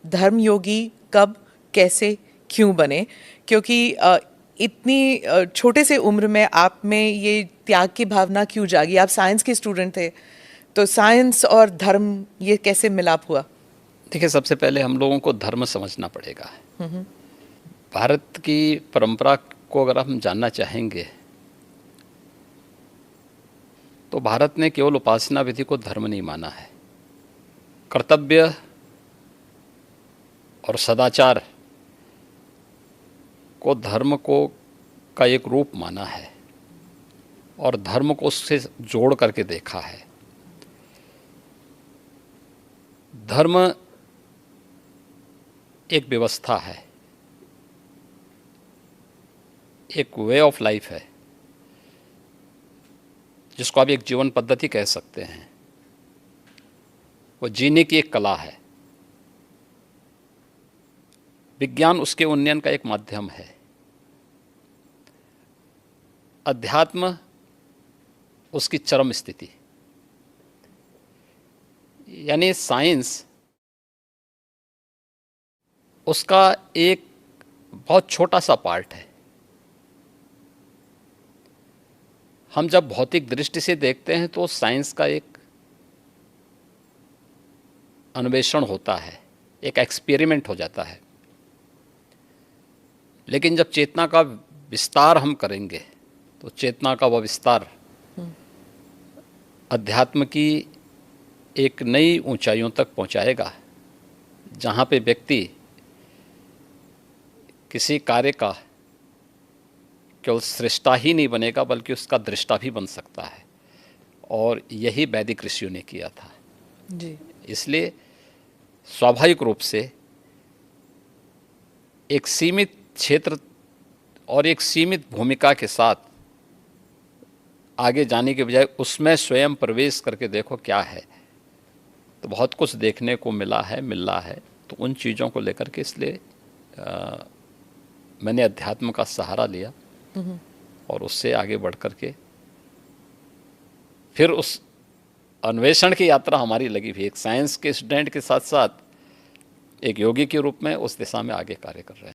धर्म योगी कब, कैसे, क्यों बने? क्योंकि इतनी छोटे से उम्र में आप में ये त्याग की भावना क्यों जागी? आप साइंस के स्टूडेंट थे, तो साइंस और धर्म ये कैसे मिलाप हुआ? देखिए, सबसे पहले हम लोगों को धर्म समझना पड़ेगा। भारत की परंपरा को अगर हम जानना चाहेंगे तो भारत ने केवल उपासना विधि को धर्म नहीं माना है, कर्तव्य और सदाचार को धर्म को का एक रूप माना है और धर्म को उससे जोड़ करके देखा है। धर्म एक व्यवस्था है, एक वे ऑफ लाइफ है, जिसको आप एक जीवन पद्धति कह सकते हैं। वो जीने की एक कला है। विज्ञान उसके उन्नयन का एक माध्यम है। अध्यात्म उसकी चरम स्थिति, यानी साइंस उसका एक बहुत छोटा सा पार्ट है। हम जब भौतिक दृष्टि से देखते हैं तो साइंस का एक अन्वेषण होता है, एक एक्सपेरिमेंट हो जाता है। लेकिन जब चेतना का विस्तार हम करेंगे तो चेतना का वह विस्तार अध्यात्म की एक नई ऊंचाइयों तक पहुंचाएगा, जहां पे व्यक्ति किसी कार्य का केवल सृष्टा ही नहीं बनेगा बल्कि उसका दृष्टा भी बन सकता है। और यही वैदिक ऋषियों ने किया था जी। इसलिए स्वाभाविक रूप से एक सीमित क्षेत्र और एक सीमित भूमिका के साथ आगे जाने के बजाय उसमें स्वयं प्रवेश करके देखो क्या है, तो बहुत कुछ देखने को मिल रहा है। तो उन चीज़ों को लेकर के इसलिए मैंने अध्यात्म का सहारा लिया और उससे आगे बढ़ कर के फिर उस अन्वेषण की यात्रा हमारी लगी हुई। एक साइंस के स्टूडेंट के साथ साथ एक योगी के रूप में उस दिशा में आगे कार्य कर रहे हैं।